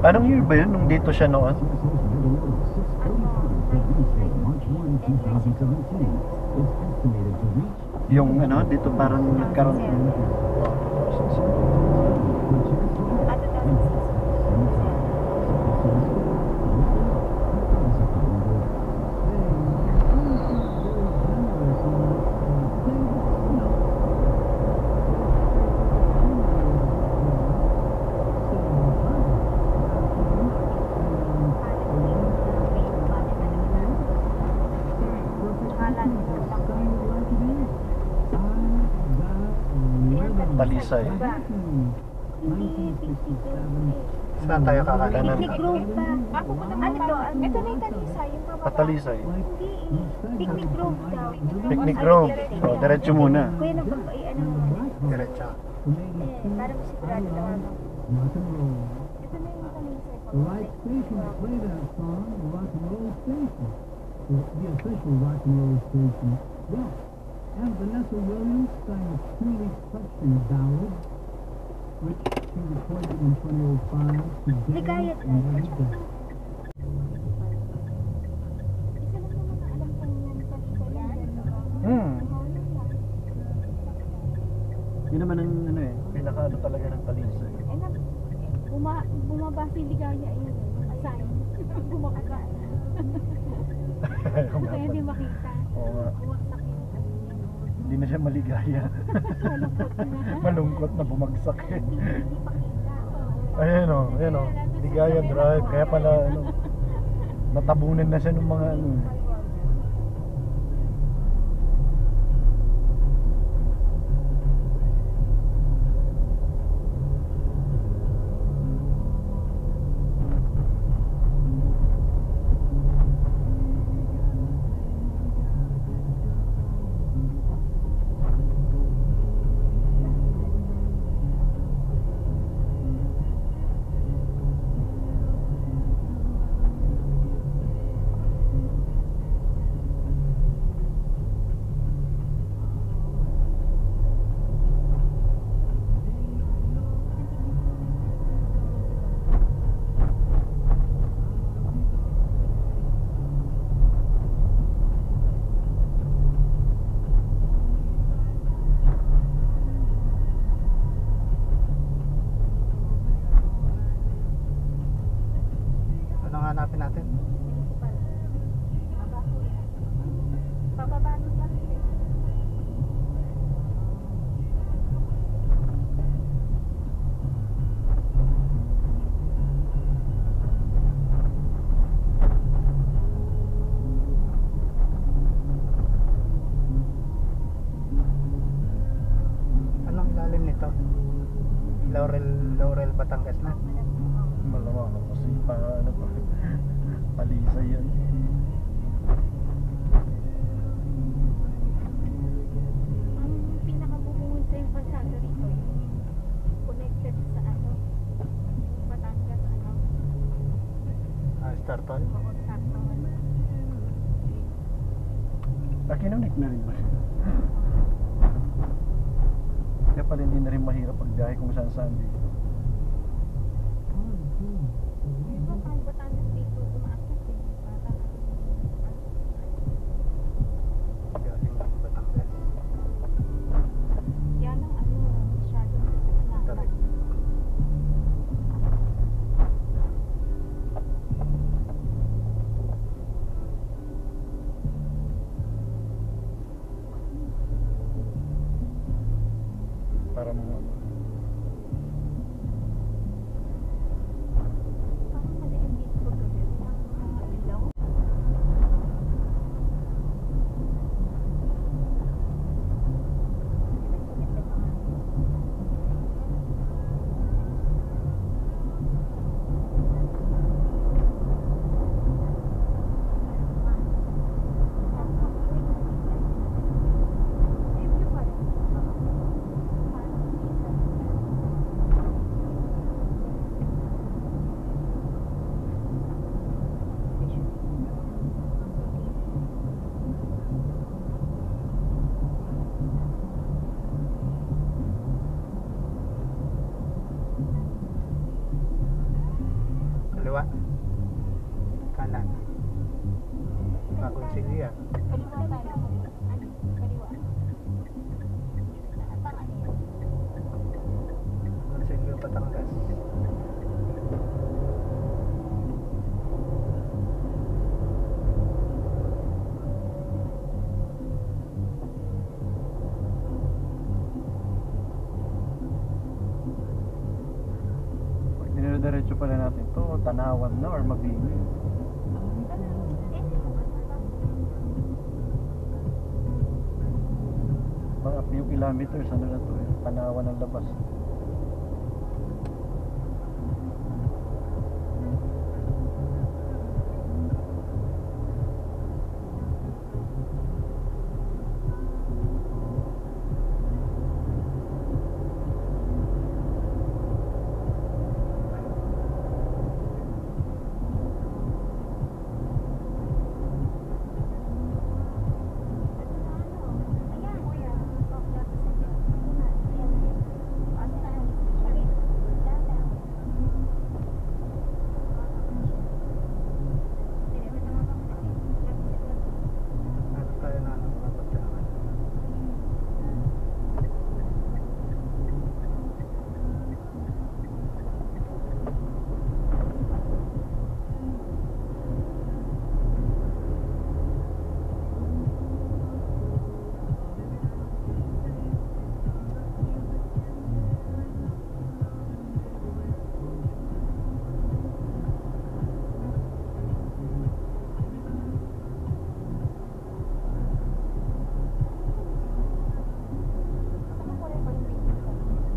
Anong year ba yun nung dito siya noon? Yung ano, dito parang nagkaroon. Talisay. Saan tayo kakanan? Picnic Grove ba? Ano to? Ito na yung Talisay, yung pababa. Talisay. Hindi. Picnic Grove daw. Picnic Grove. So, diretso muna. Kuya, ano mo? Diretso. Parang sigurado daw ako. Ito na yung Talisay. The right station to play that song, the Rock and Roll Station. The official Rock and Roll Station. Well, and Vanessa Williams sang a truly touching ballad, which she recorded in 2005 to Ligaya Dave and Drive. Rita. Isa lang naman na alam kong yung Talisay yan. Yun naman ang ano eh, pinaka-ano talaga ng Talisay. Bumaba si Ligaya yun. Assign. Bumaba. Kaya hindi makita. Oo nga. Bumaksak yung Hindi na siya maligaya. Malungkot na bumagsak eh. Ayan o, ayan o. Ligaya Drive. Kaya pala ano, natabunan na siya ng mga ano. Anong hanapin natin? Pababa doon lang. Anong lalim nito? Laurel Batangas na? Malamang ako kasi ano pa, Talisay yan. Ang pinakabubuhon sa yung kalsada rito, yung connected sa ano, yung Batangas, ano, Starton? sakto. Kinunik na rin ba siya? Kaya pala hindi na rin mahirap pagbiyahe kung saan saan dito. Diba pang Batangas dito, umaakyat eh. Parang Galing Batangas. yan ang ano, masyado na. Correct. Para mo ano. Silya. Kaliwa tayo. Ano? Kaliwa. Atang ano yan? Silya, Batangas. Pag dinadiretso pala natin to, Tanawan na or Mabini. Mga few kilometers, ano na to eh, Tanawan ang labas. Ayan, kuya. Ano tayo na ano, mga Batangas.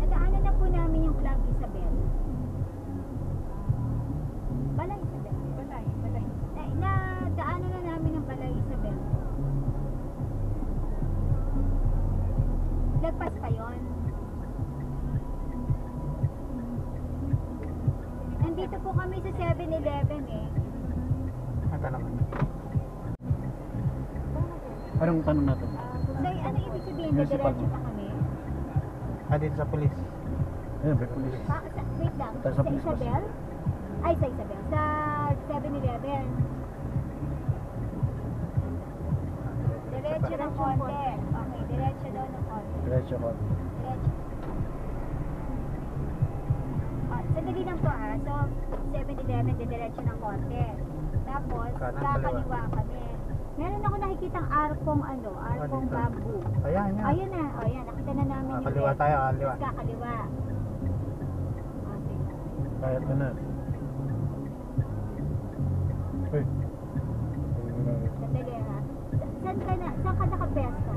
Nadaanan na po namin yung Club Isabel. Balay Isabel. Balay. Nadaanan na namin ang Balay Isabel. Lagpas pa yun. Nandito po kami sa 7-Eleven eh. Ito naman. Anong tanong natin? So, ano ibig sabihin? Municipal. Diretso na kami? Dito sa pulis. Ayun, may pulis. Wait lang. Tayo sa police Isabel? Ay, sa Isabel. Sa 7-Eleven. Diretso ng konti. Okay, diretso daw ng konti. Diretso ko. Diretso. Sandali lang to ah. So, 7-Eleven, diretso ng konti. Tapos, Kanan, kakaliwa kami. Meron ako nakikitang arkong arkong dito. bamboo. Ayan, yan. Ayun na, oh yan, nakita na namin yung Kaliwa red. tayo, kaliwa. Tapos kakaliwa. Okay. Kahit na na. Uy. Sandali ha. Saan ka nakapesto?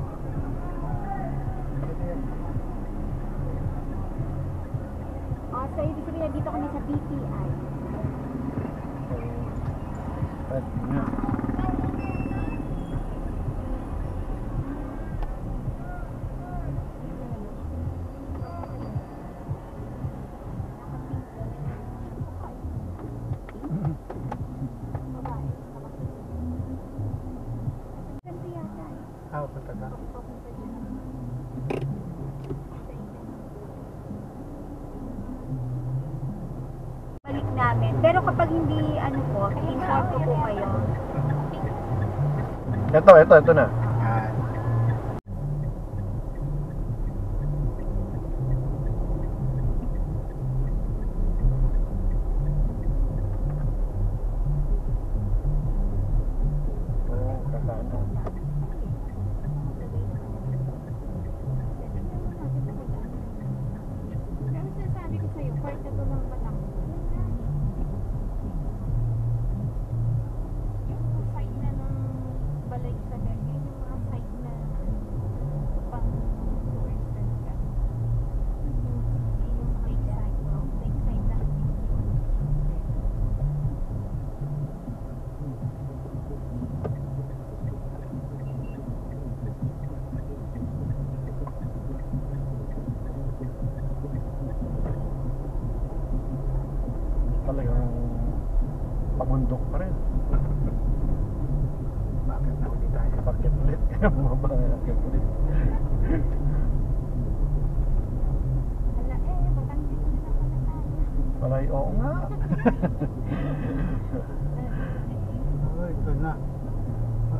So ibig sabihin dito kami sa BPI. At nga. Ganito yata eh. Punta ka. Papunta dyan. Balik namin. Pero kapag hindi inform ko po kayo. Ito na. Yan. Oo, kakano. Pero sinasabi ko sa'yo, part na to ng Batangas. Yung side na ng Balay Isabel, yun yung mga side na pang tourism ka. Yung lakeside, no? Lakeside lahat yun. Talagang pabundok pa rin. Bakit na ulit tayo? Bakit ulit? Bumaba nga bakit ulit. Hala Batangas na pala tayo. Palay, oo nga. Oh, ito na.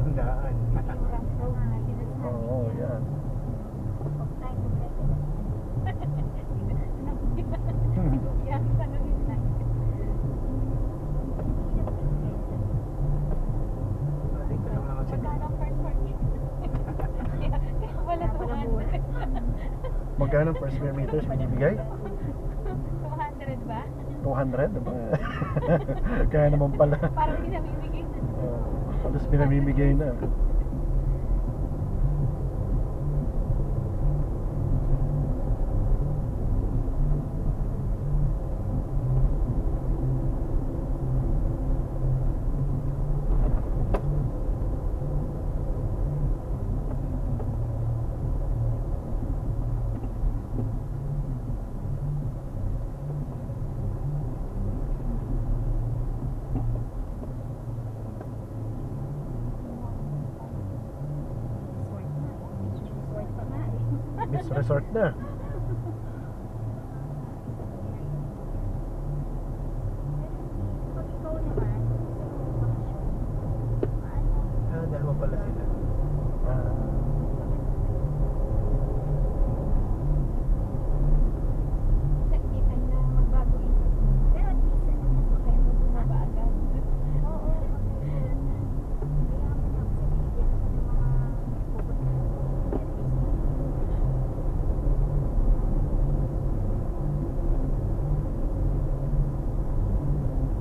Ang daan. Yung rough road na sinasabi Oo, niya. yan. Huwag tayo kumulay. Yan, tanongin lang. Dito lang naman sila. Magkano first parking? Kaya wala 200. Magkano per square meters binibigay? 200 ba? 200? Diba? Kaya naman pala. Parang pinamimigay na. Halos pinamimigay na. Resort pa nga eh. Beach resort na. Pag ikaw naman, gusto mo bakasyon, paano? Dalawa pala sila. Ah, Sa itan na magbago isip mo. Pero at least, ano na ba kayo bumaba agad? Oo. Kaya mo na, kasi bigyan ako ng mga pupunta. At least,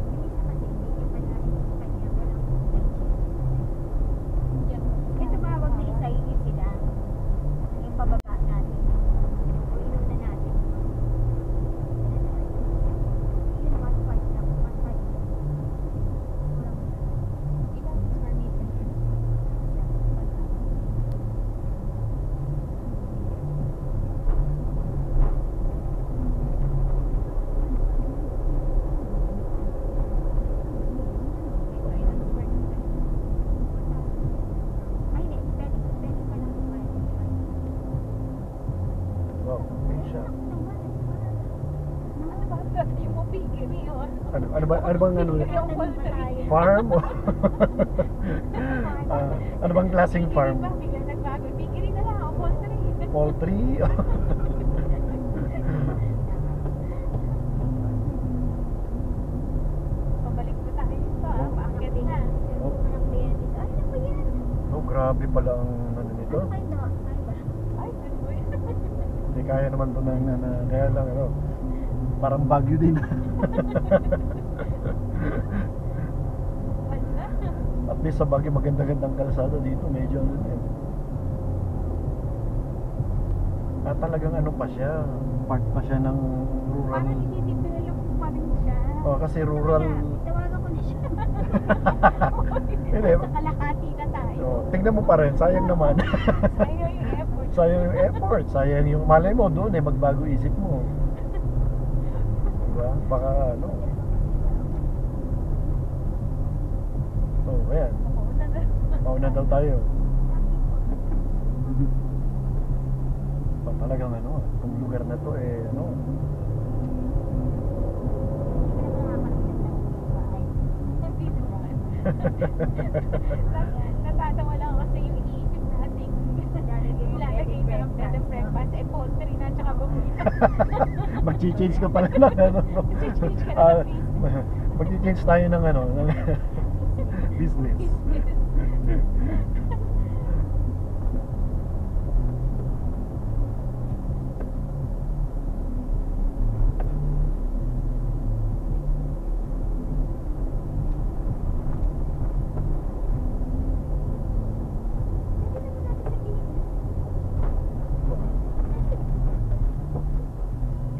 yung isa kasi hindi niya pala inisip niya, walang ito ba, wag na isayin sila. Yung pababa natin. O inuna natin. Yun, 1.5 lang. 1.5 lang. Ilang square meter yun? Ilang square meter? Ay, hindi. 10 pa lang square meter. wow, okay siya. Ano ba? Dati mo pigiri yun. Ano bang ano? Yung poultry. Farm? Ano bang klaseng farm? Pigiri ba? Biglang nagbago. Pigiri na lang. O poultry. Poultry? Pabalik na tayo dito. Paakyat na. Oh. Ay, ano ba yan? Oh, grabe pala ang ano nito. Ano kayo doon? Ay, ba? Ay, ano ba yan? Hindi kaya naman to ng kaya lang ano. Parang Baguio din. Wala. At least sa Baguio maganda-gandang kalsada dito, medyo ano din. At talagang ano pa siya, part pa siya ng rural. Parang i-develop pa rin siya. Oh, kasi rural. Tawagan ko na siya. Hindi. Sa kalahati na tayo. Oh, tingnan mo pa rin, sayang naman. Sayang yung effort. Sayang yung effort, sayang yung malay mo doon eh, magbago isip mo. Diba? Baka ano. So, ayan. Mauna na. Mauna daw tayo. So, talagang ano, itong lugar na to eh, ano. Hindi naman. Natatawa lang ako kasi yung iniisip natin. Ilalagay ka ng bed and breakfast, eh poultry na, tsaka bumita. Mag-change ka pala ng ano. Mag-change ka na Ah, ng business. mag-change tayo ng ano, ng business.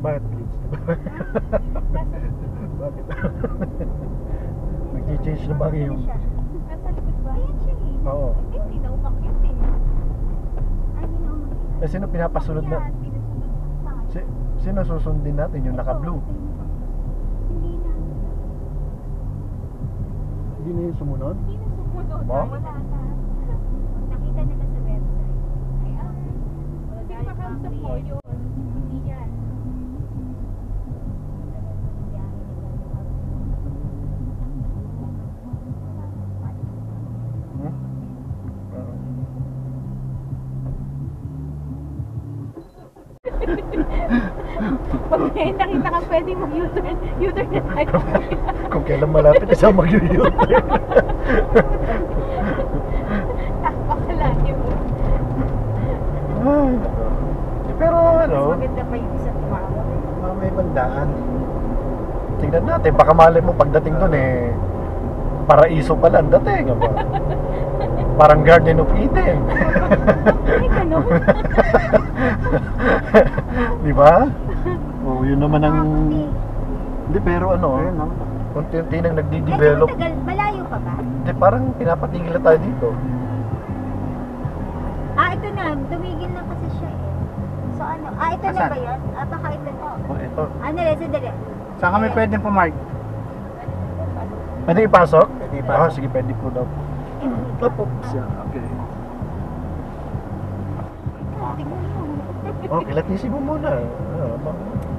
Bakit please? Bakit? Nag-change na ba yung... Nasa likod ba? Ayan siya eh. Oo. Eh, hindi na umakyat eh. Ay, hindi na umakyat. Eh, sino pinapasunod na? Umakyat, pinasunod pa tayo. Sino susundin natin? Yung naka-blue? Hindi na. Hindi na yung sumunod? Hindi na sumunod. Ba? Wala na. Nakita nila sa website. Ay, hindi makausap mo yun. Hindi yan. Hmm? Pag may nakita ka pwede mag-U-turn, U-turn na tayo. Kung kailan malapit isa mag-U-turn. Napakalayo. Ay, nako. Pero ano, Mas maganda pa yung isa tumawag. mga may bandaan. Tingnan natin, baka malay mo pagdating doon paraiso pala ang dating. Aba. Parang Garden of Eden. Ay, ganun. Di ba? Oh, yun naman ang... Hindi. Hindi, pero ano, Ayun, no? unti-unti nang Kasi nagdi-develop. matagal, malayo pa ba? Hindi, parang pinapatigil na tayo dito. Ito na, tumigil na kasi siya eh. So ano, ito na Asan? ba yan? Baka ito na. Oh, ito. Sandali. Saan kami pwedeng pumark? Pwede ipasok? Pwede ipasok. Sige, pwede po daw. Opo, siya. Okay. Tingnan mo. Oh, kilatisin mo muna.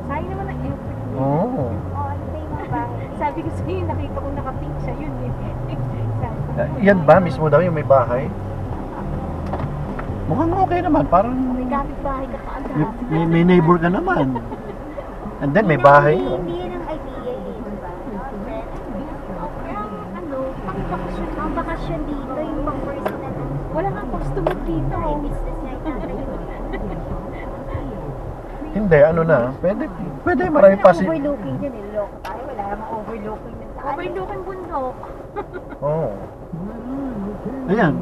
Sayang naman ang effort. Oo. Ano ba yung mga bahay? Sabi ko sa'yo, nakita ko nakapink siya, yun eh. Yan ba mismo daw yung may bahay? Mukhang okay naman, parang May kapit-bahay ka pa agad. may neighbor ka naman. And then may bahay. Hindi yan ang idea eh, di ba? Ano, pang-bakasyon. Ang bakasyon dito, yung pang-personal. Wala nga customer dito. Ay, business night natin yun. Hindi, ano na. Pwede marami pa si... Overlooking dyan eh. Loko tayo. Wala namang overlooking ng tayo. Overlooking bundok. Oo. Ayan.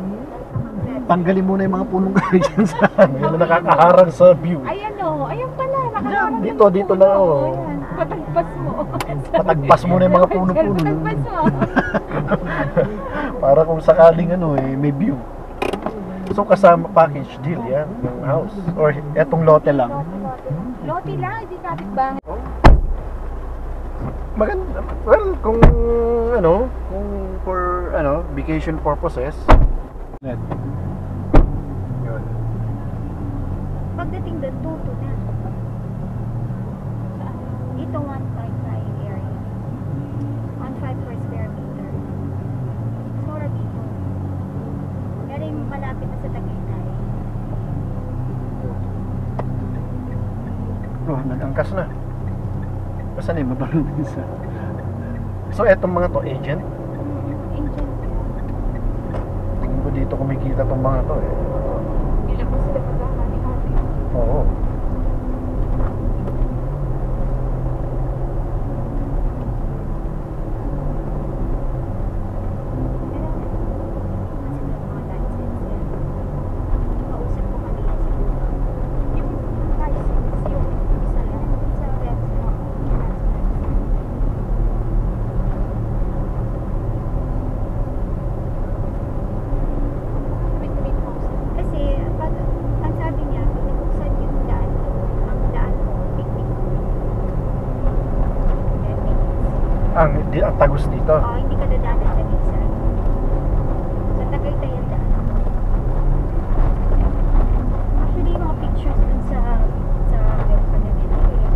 Tanggalin muna yung mga punong kahoy dyan sa yung nakakaharang sa view. Ayan o. Ayan pala. Nakaharap yung Dito lang puno. oh. Ayan. Patagpas mo. Patagpas muna yung mga puno-puno. Patagpas mo. Para kung sakaling may view. So kasama package deal yan, yung house. Or etong lote lang. Lote lang. Hindi kapit bahay. Maganda. Well, kung for vacation purposes. Net. Yun. Pagdating doon, tuto na. Ito 1.5 area. 1.5 per square meter. Mura dito. Pero yung malapit na sa Tagaytay. Oh, nag-angkas na. Basta na yung mabalong sa... So, etong mga to, agent. Angel. Tingin ko dito kumikita tong mga to eh. Ilan po sila pagkakani-hati. Oo. Ang tagos dito. Oo, hindi ka dadaanan sa Lisan. Sa Tagaytay yung daan. Actually, yung mga pictures dun sa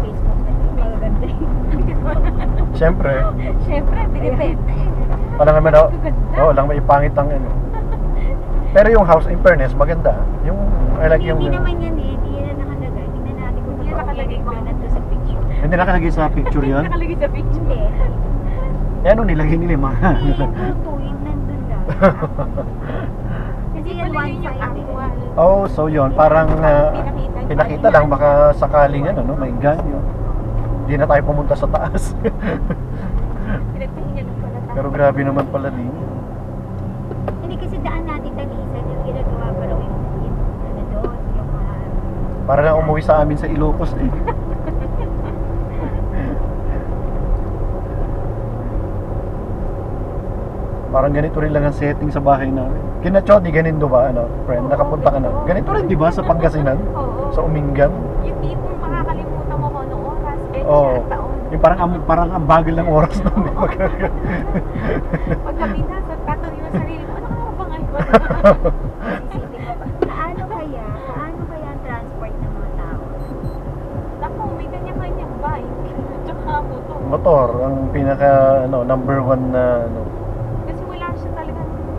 Facebook na yung magaganda yun. Siyempre, Siyempre, binibenta yun. wala naman ako. Maganda. Oo, lang may ipangit ang Pero yung house, in fairness, maganda. Yung, I like yung... Hindi naman yan eh. Hindi yan nakalagay. Tingnan natin kung hindi nakalagay ba nandun sa picture. Hindi nakalagay sa picture yun. Nakalagay sa picture. Hindi. Eh, ano nilagay nila yung mga... Hindi yung tutuin nandun lang. Kasi yan 1.5. Oh, so yun, parang pinakita lang baka sakaling may ganyo. Hindi na tayo pumunta sa taas. Pinagpahinga lang pala tayo. Pero grabe naman pala din. Hindi kasi daan natin Talisan yung ginagawa pa raw yung ano doon, yung Para na umuwi sa amin sa Ilocos eh. Parang ganito rin lang ang setting sa bahay namin. Kina Chody, ganito ba, friend? Nakapunta ka na. Ganito rin, di ba, sa Pangasinan? Oo. Sa Umingan? Yung tipong makakalimutan mo kung anong oras, Oo. taon. Yung parang ang bagal ng oras nun. Pag gabi na, tatanungin mo sa sarili mo, ano ka na ba ngayon? Paano kaya ang transport ng mga tao? Naku, may kanya-kanyang bike. Tsaka motor. Motor, ang pinaka, number one na, Kasi wala siya talagang, dito,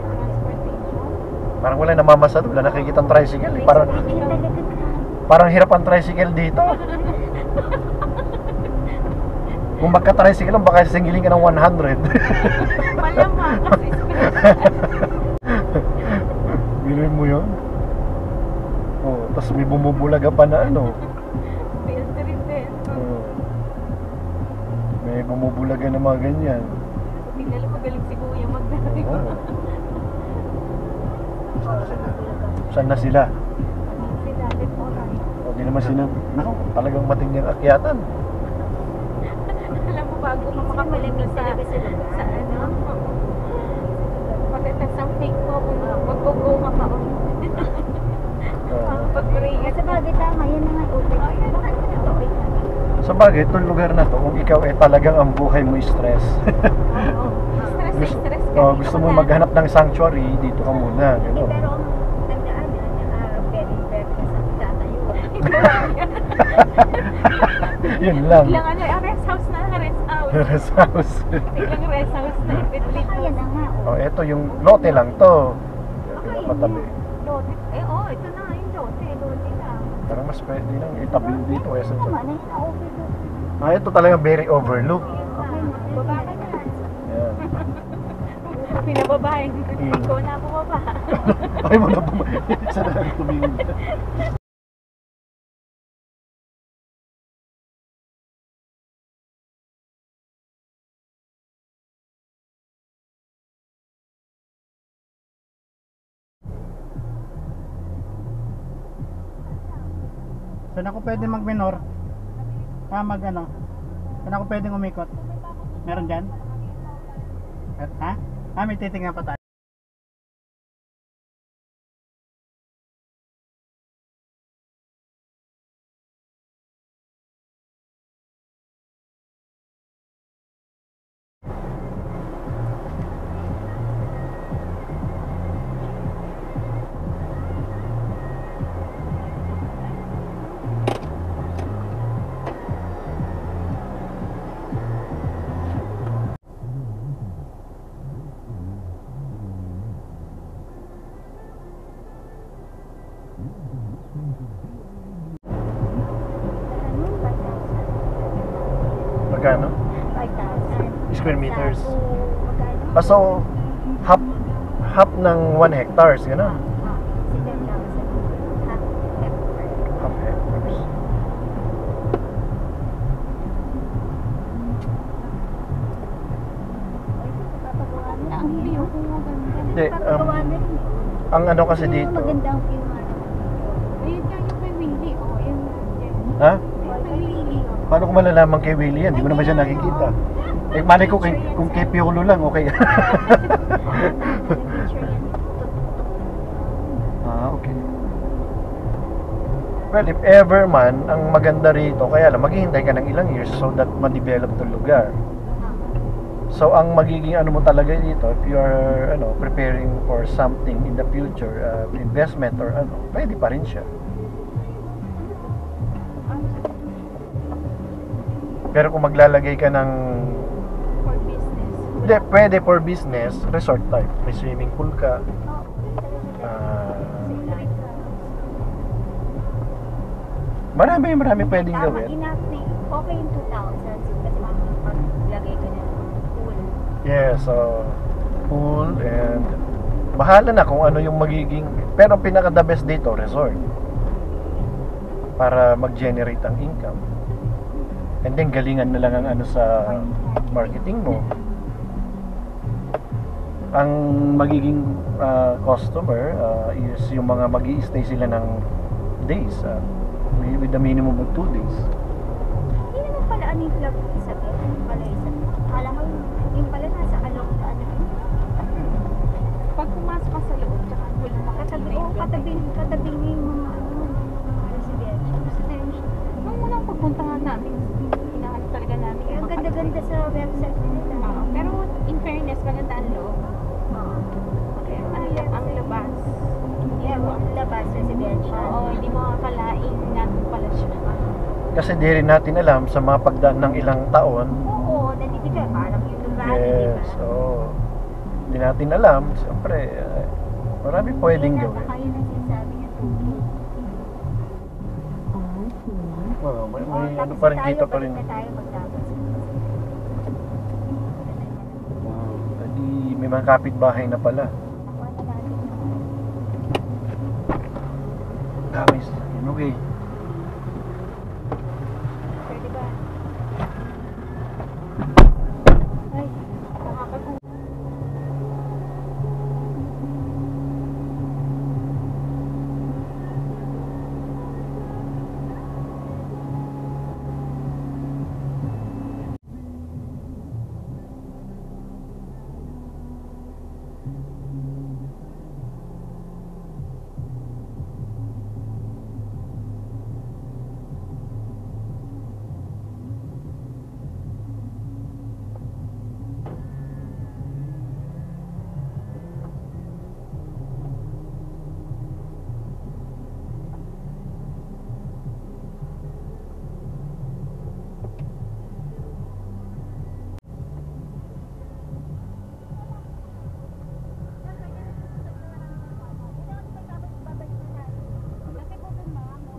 transportation. parang wala namamasad, wala nakikita ang tricycle. Parang, Ay, talaga grabe. Parang hirap ang tricycle dito. Kung magka-tricycle lang, baka singilin ka ng 100. Malamang kasi Biruin mo yun? Oh, tapos may bumubulaga pa na ano. filter din. Oh. May bumubulaga na mga ganyan. Tingnan mo magaling si Kuya magdari. Oh. Saan na sila? Sila, left or right. O di naman sinabi. Naku, talagang matinding akyatan. Alam mo, bago ka makapalimit sa ano, pagkatas ang fake mo, kung magpugo ka pa ulit. Pag-pray. Sa bagay tama, yan na nga open. Bakit mo na open? Sa bagay, itong lugar na to, kung ikaw ay talagang ang buhay mo stress. Oo. Stress na stress ka. Oh, gusto mo maghanap ng sanctuary, dito ka muna. Eh, Gano'n. pero ang tandaan na bed and breakfast ang tatayo. Yun lang. Biglang ano, rest house na, rest house. Rest house. Biglang rest house na, ibit-bit. Kaya na nga. Oh, eto yung lote lang to. Pinapatabi. Lote. Ito na yung lote. Lote lang. Parang mas pwede lang itabi dito kaya sa Tama na yun, open doon. ito talaga very overlook. Baba ka na. Ayan. Pinababahin. Ikaw na bumaba. Ay mo na bumalik. Isa na lang tumingin. Saan ako pwede mag-minor? Mag-ano? Saan ako pwedeng umikot? Meron dyan? Ha? May titingnan pa tayo. Magkano? 5,000. Square meters. Sa magkano? So, half ng 1 hectares, gano'n? Si 10,000. Half hectare. Half hectares. Papagawa na. Ang view ko maganda. Hindi, Papagawa na rin. ang ano kasi Yung dito. Maganda ang view nga naman. Ayun nga yung kay Willie. Yun. Ha? Kay Willie. Paano ko malalaman kay Willie yan? Hindi ko naman siya nakikita. Eh, malay ko kung kay Piolo lang, okay. Picture yan. Okay. Well, if ever man, ang maganda rito, kaya lang, maghihintay ka ng ilang years so that ma-develop itong lugar. So, ang magiging ano mo talaga dito, if you are preparing for something in the future, investment or pwede pa rin siya. Pero kung maglalagay ka ng, For business. hindi, pwede for business, resort type. May swimming pool ka. Marami pwedeng gawin. Enough na eh. Okay yung 2,000 kasi maglagay ka ng pool. Yeah, so pool and bahala na kung ano yung magiging, pero pinaka the best dito resort para mag-generate ang income. And then galingan na lang ang ano sa marketing mo. Ang magiging customer is yung mga magi-stay sila ng days with a minimum of 2 days. Hindi naman pala ano yung club isa bit. Ano pala isa bit. Alam mo yung pala nasa alok na ano. Pag pumasok ka sa loob, tsaka wala Katabi, makakita. katabi niya yung mga residential. Nung unang pagpunta nga namin, hinahanap talaga namin. Ang ganda-ganda sa website nila. Pero in fairness, maganda ang loob. Kaya ang labas. Yeah, ang labas residential. Oo, hindi mo kakalain natin pala siya. Kasi di rin natin alam sa mga pagdaan ng ilang taon. Oo, nandito parang yung lugar, di Yes, ba? hindi natin alam. Siyempre, marami pwedeng Kaya gawin. baka yun ang sinasabi niya, 2K. Well, may Oo, ano tapos pa rin tayo, dito pa rin. balik na tayo pagtapos. Wow. Hindi, may mga kapitbahay na pala. Nakuha na natin yung Dami sa akin. Okay. pwede ba? Ay, nakakagulat.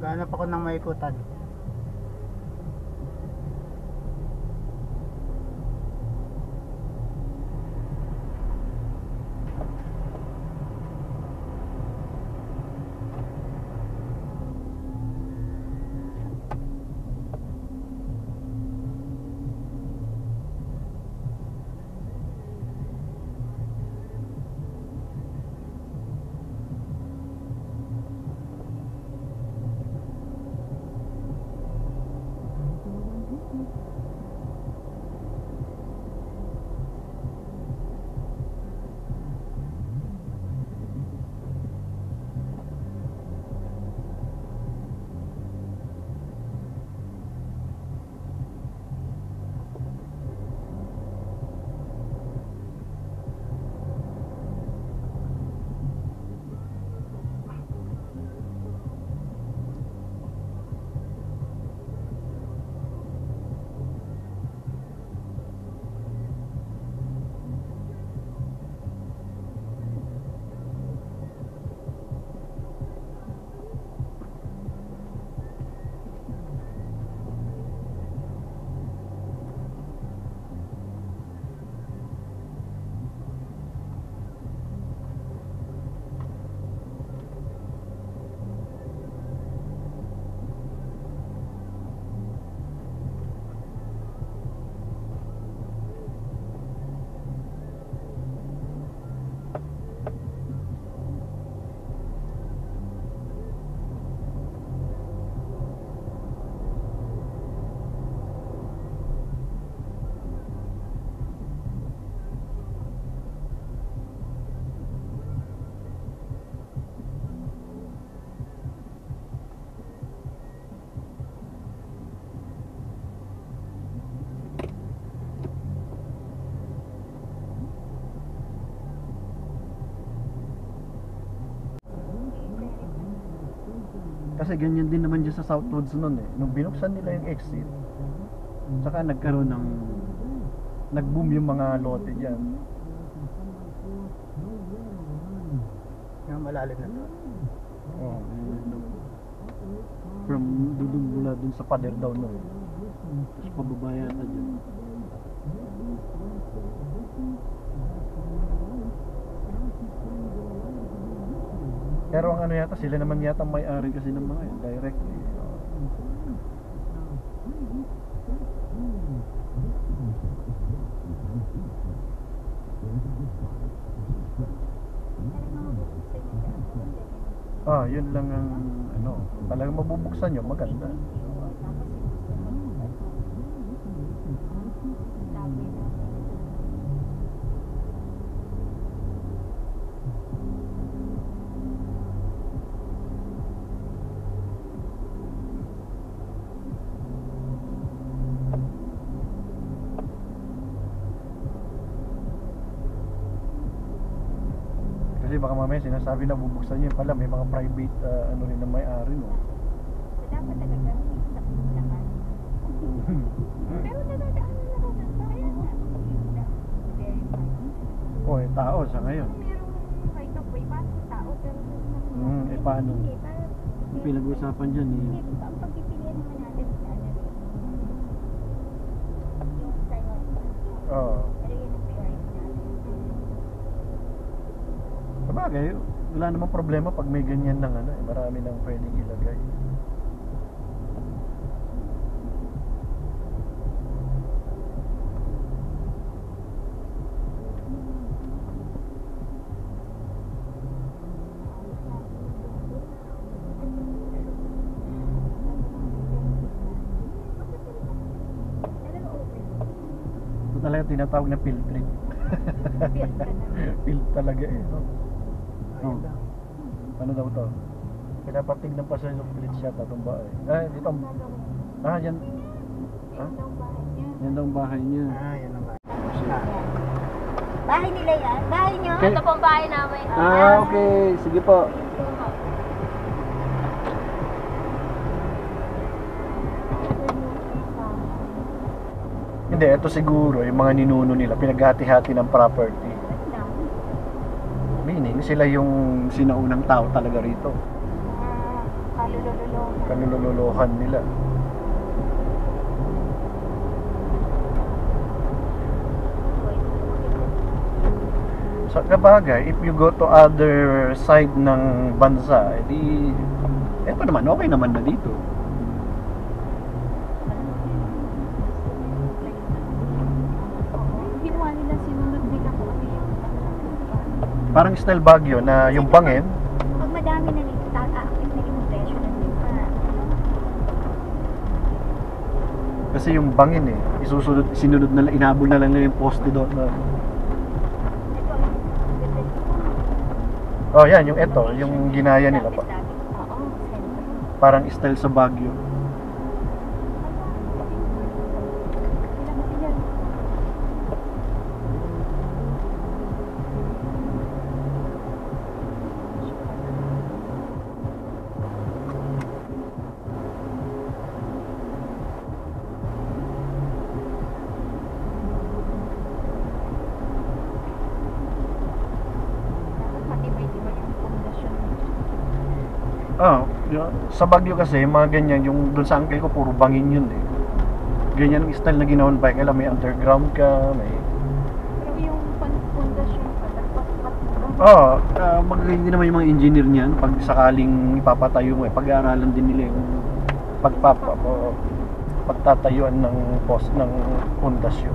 Gahanap ako ng maikutan. Kasi ganyan din naman dyan sa Southwoods noon eh. Nung binuksan nila yung exit, saka nagkaroon ng nag-boom yung mga lote dyan. Yung malalim na to. Oh, from dudun mula dun sa pader down no. Tapos pababa yata dyan. Pero ang ano yata, sila naman yata may-ari kasi ng mga yun, directly. Yun lang ang ano, talagang mabubuksan yun, maganda. Kasi baka mamaya sinasabi na bubuksan niyo pala may mga private ano rin na may-ari no. Dapat talaga sa lakas. Pero nadadaan na ako ng bayan na. Very fine. O tao sa ngayon. Merong right of way para sa tao pero Paano? hindi, para Pinag-usapan dyan eh. ang pagpipilian naman natin Oo. Pero yun ang priority natin. Sabagay, wala namang problema pag may ganyan ng ano, marami nang pwedeng ilagay. Ito talaga tinatawag na field trip. Field talaga eh. No? Oh. Ano daw to? Pinapatignan pa sa yung bridge yata itong bahay. Dito. Yan. Ha? Yan daw ang bahay niya. Yan ang Bahay nila yan? Bahay nyo? Okay. Ito pong bahay namin. Okay. Sige po. Hindi, ito siguro yung mga ninuno nila, pinaghati-hati ng property. Meaning, sila yung sinaunang tao talaga rito. Kalulululo. Kanululuhan nila. Sa kabagay, if you go to other side ng bansa, edi eto naman, okay naman na dito. Ginawa nila sinunod nila kung ano yung Parang style Baguio na yung bangin, pag madami na nito, tataakit na yung presyo ng lupa. kasi yung bangin sinunod na lang, inabol na lang nila yung poste doon. Ito, Oh, yan, yung eto, yung ginaya nila. Oo, center. Parang style sa Baguio. Matibay-tibay yung pundasyon. Sa Baguio kasi, mga ganyan, yung dun sa uncle ko, puro bangin yun eh. Ganyan ang style na ginawan bike. Alam, may underground ka, may... Pero yung pundasyon pa, magaganda naman yung mga engineer niyan pag sakaling ipapatayo mo pag-aaralan din nila yung pagtatayuan ng post ng pundasyon.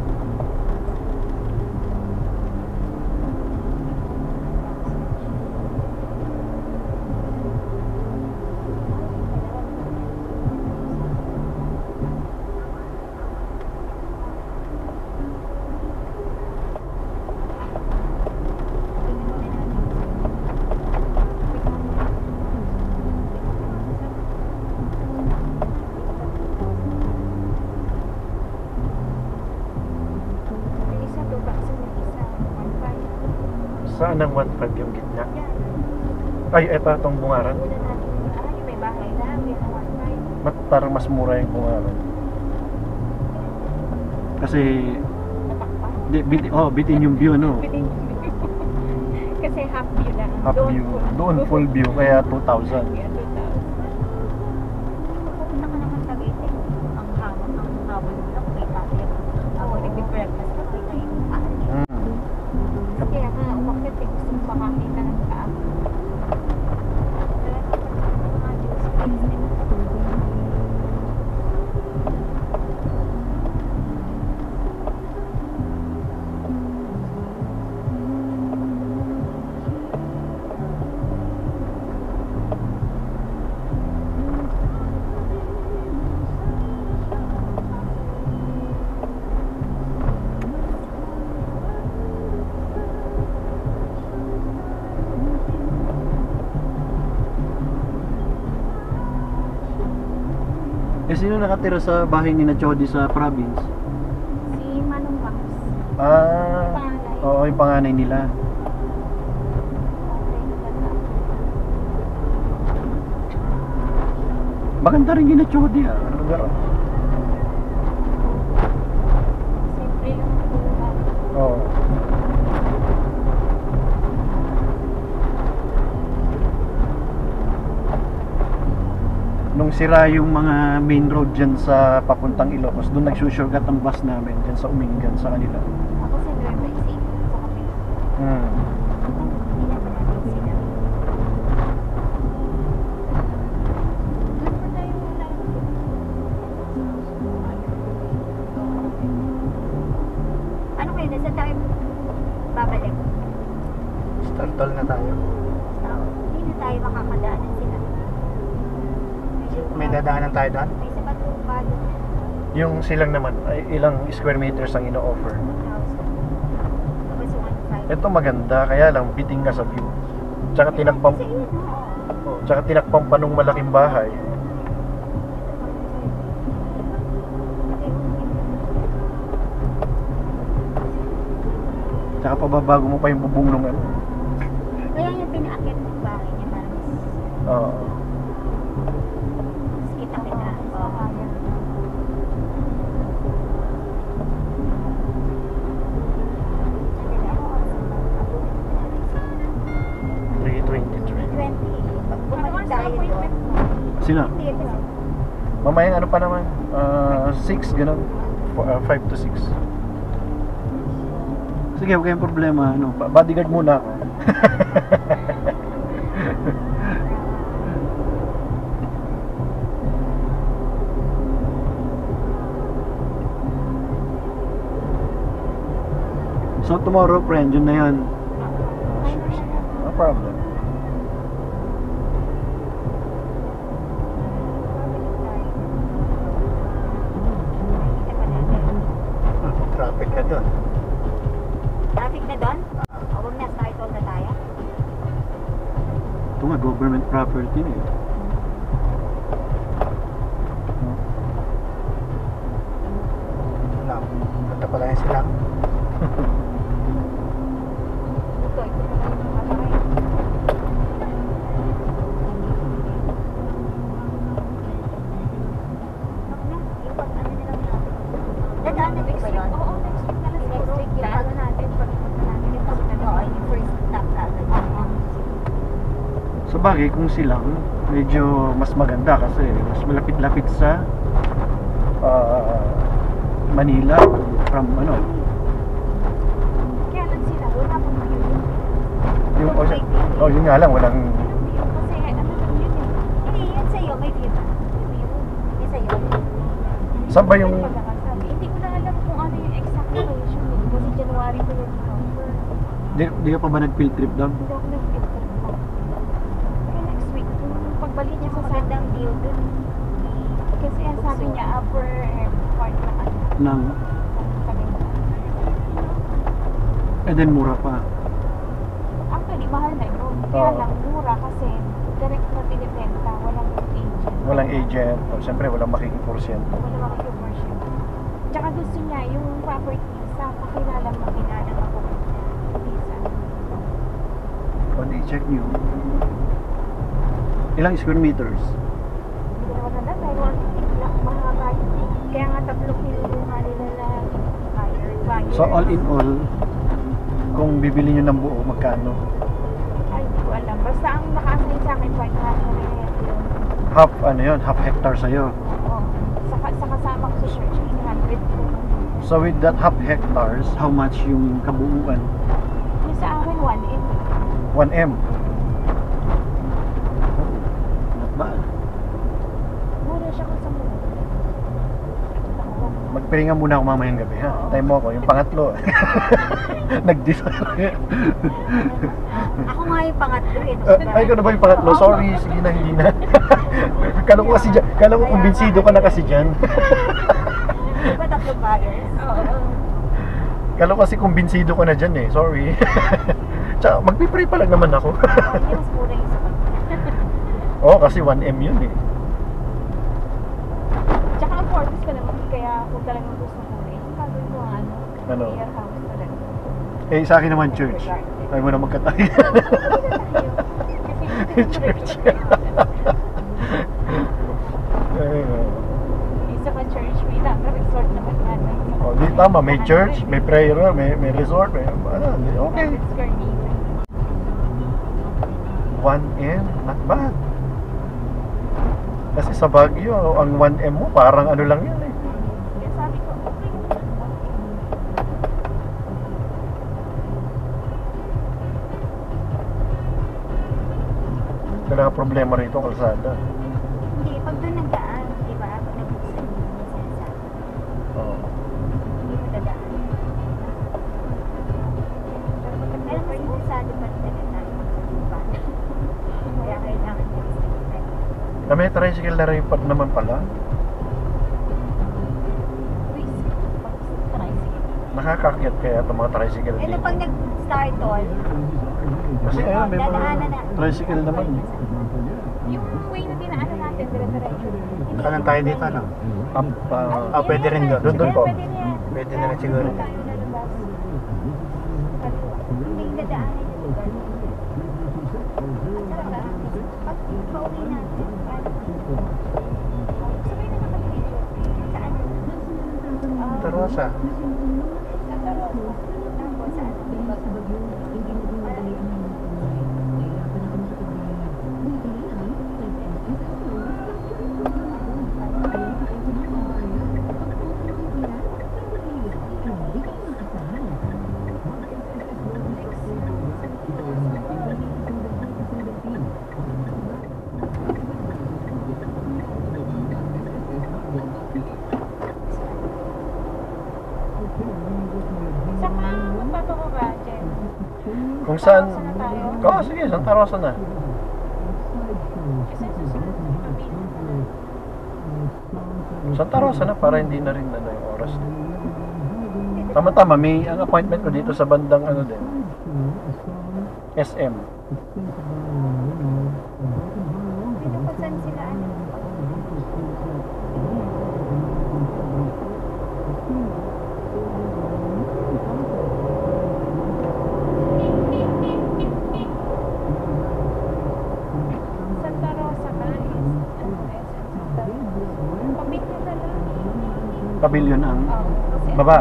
Saan ang 1.5 yung gitna? Ay, eto itong bungaran. Yung may bahay na, may wifi. Parang mas mura yung bungaran. Kasi, bitin yung view, no? Kasi half view lang. Half view. Doon full view, kaya 2,000. Pupunta ka naman sa gate. Ang hawak mo lang. May tatay ako. Ako nag-breakfast ka. May tayo yung tayo. Kaya ka umakit eh. Gusto mo makakita ng taas. Mga juice place nila. Sino nakatira sa bahay ni na Chody sa province? Si Manong Max. Ah, oo, yung panganay nila. Maganda rin gina Chody ah. Ano lugar? Simple lang ang buhay. Oo. Nung sira yung mga main road dyan sa papuntang Ilocos, doon nagsusurgat ang bus namin dyan sa Umingan sa kanila. Tol na tayo. Hindi na tayo makakadaanan sila. Medyo May dadaanan tayo doon? May sapat po ba doon? Yung silang naman, ay ilang square meters ang ino-offer. 1,000. Tapos 1,500. Ito maganda, kaya lang biting ka sa view. Tsaka tinakpang, Kasi yun, oo. tsaka tinakpang pa nung malaking bahay. Tsaka pababago mo pa yung bubong nung ano. Kaya yung pinaakit ng bahay niya para Oo. mas kita-kita. Oo. 323. 20. Pag bumalik tayo doon. Sino? Hindi, kasi Mamayang ano pa naman? 6, ganun. 5 to 6. Sige, huwag kayong problema. Ano, bodyguard muna ako. So tomorrow, friend, yun na yun. No problem. Kita pa natin. Traffic na doon. Traffic na doon? O, huwag na, start na tayo. Ito nga, government property na yun. Wala. Punta pala yung sila. Ito pa lang yung matawin. Huwag na, yung pag-ano na lang natin. Dadaan na ba yun? Oo, next week na lang siguro. Next week, yung pag natin, pag-punta natin yung pag-ano. Oo, yung first stop natin. Sa bagay, kung silang, medyo mas maganda kasi mas malapit-lapit sa Manila from ano. Kaya lang sila, wala pang view. Yun nga lang, walang Kasi ano lang yun eh. Hindi, yun sa'yo, may view ba? May view. Yung sa'yo. Saan ba yung Pagkakasabi. Hindi ko na alam kung ano yung exact location eh. Kasi January ko yung number. di ka pa ba nag-field trip doon? Hindi ako nag-filter po. Pero next week, yung pagbalik niya sa magandang view dun. Kasi ang sabi niya, upper part ng ano. Nang, Paganda. and then mura pa. Actually, mahal na yun. Kaya Oo. lang mura kasi direct na binibenta. Walang agent. Walang agent. O, siyempre, walang makiking porsyento. Wala mga commercial. Tsaka gusto niya yung property sa pakilalang makilala ako. Visa. O, di-check nyo. Ilang square meters? Hindi ko na pero mahaba yun eh. Kaya nga 3 kinuha nila lang buyer. So, all in all, kung bibili nyo ng buo, magkano? Ay, hindi ko alam. Basta ang naka-assign sa akin, 500 yun. Half, ano yun, half hectare sa'yo. Oo. Sa kasama ko sa church, 800 ko. So, with that half hectares, how much yung kabuuan? Yung sa akin, 1.8. 1M. Not bad. Mura siya kung sa mura. Magpahinga muna ako mamayang gabi, ha? Time mo ako, yung pangatlo. Nag-decide. Ako nga yung pangatlo eh. Ay, ikaw na ba yung pangatlo? Sorry, sige na, hindi na. Kala ko kasi dyan, kala ko kumbinsido ka na kasi dyan. Di ba 3 buyers? Oo. Kala ko kasi kumbinsido ka na dyan eh, sorry. Tsaka, magpipray pa lang naman ako. Yung mas mura yung sa Oo, kasi 1M yun eh. Tsaka ang purpose ko naman, kaya kung talagang gusto ko eh, gagawin ko ang Ano? prayer house talaga. Eh, sa akin naman church. Ay mo na magkatayo. Church. Isa pa church, may resort naman natin. Oh, di tama, may church, may prayer, may resort, may ano, okay. 100 square meter. 1M, not bad. Kasi sa Baguio, ang 1M mo, parang ano lang yan eh. Kaya sabi ko, okay. Kailangan problema rito, kalsada. Hindi, pag doon nagdaan, di ba? Pag nag-buksan yung sinasabi, Oo. hindi mo dadaan. Pero pag nag-buksan, di ba talaga May tricycle na rin naman pala. Nakakakyat kaya itong mga tricycle Eh, dito. pag nag-start all, Kasi ayun, may mga dadaanan na. tricycle naman. Yung way na dinaanan natin, dire-diretso. Kanan tayo dito, no? Up, Ah, pwede rin doon. Doon po. Pwede na yan. Pwede na rin siguro. Tayo lalabas. Hindi dadaanan yung lugar. Talaga, pag pauwi natin, sabay na nakapilito. Saan? Tarosa. Sa Tarosa. Tapos saan? Saka magbato ko ba, Jen? Kung saan... Tayo na tayo. Oo, sige, Santa Rosa na. Kasi susunod yung kabila. Santa Rosa na para hindi na rin ano yung oras. Tama-tama, may ang appointment ko dito sa bandang ano din. SM. Dito kung saan sila ano? Santa Rosa ka is, ano, Santa Rosa. Pamilya na lang. Pavilion ang... Oo, kasi Baba.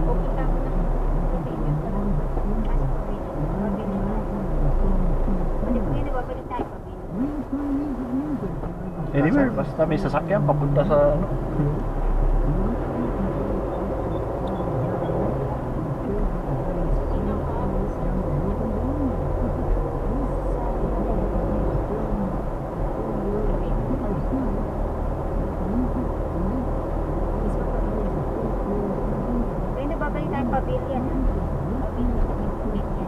pupunta ko na. Pamilya pa lang. Hindi po ngayon nababalik tayo pag Anywhere, basta may sasakyan papunta sa ano. Ngayon nababalik tayo pavilion. Pavilion.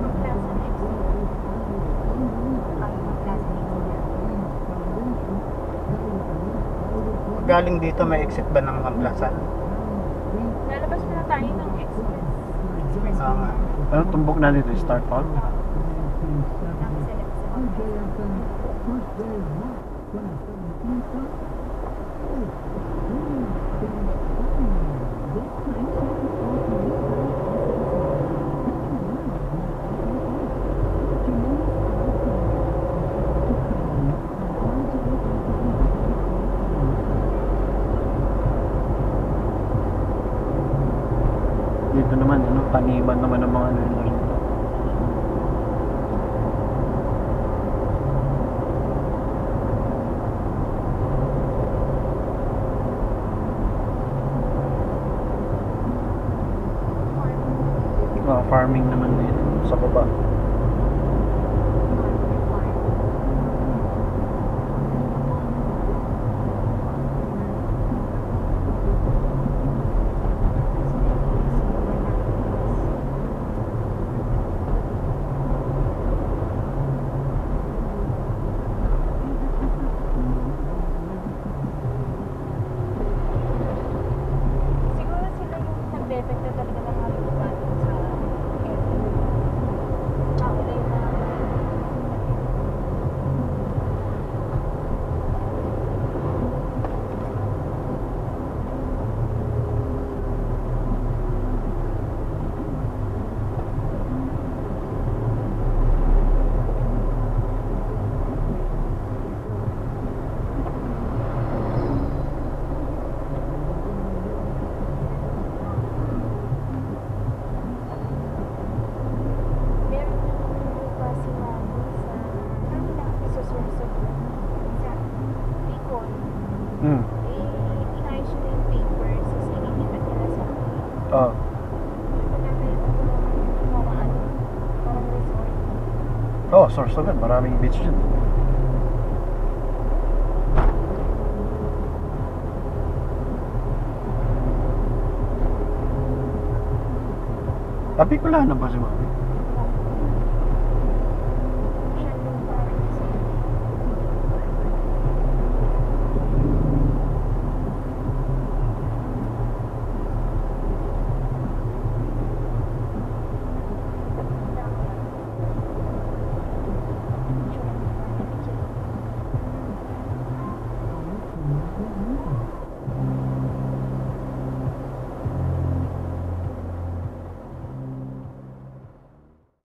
Magplaza next. Galing dito may exit ba ng Plaza? Lalabas muna tayo ng express. Express. Oo nga. Ano tumbok na dito? Start Hall? Dito naman, ano, taniman naman ng mga ano yun rito. Farming naman dito sa baba. Siguro sila yung nag-defect na talaga ng mga lugar sa area. Sila yung mga meron yung lupa si Mami sa Susursob sa Bicol. Hmm. Inayos nila yung papers, tapos inilipat nila sa Oh. pagkakaya ko mga ano, parang resort. Oh, Sorsogon, maraming beach dyan. Bicolano ba si Mami?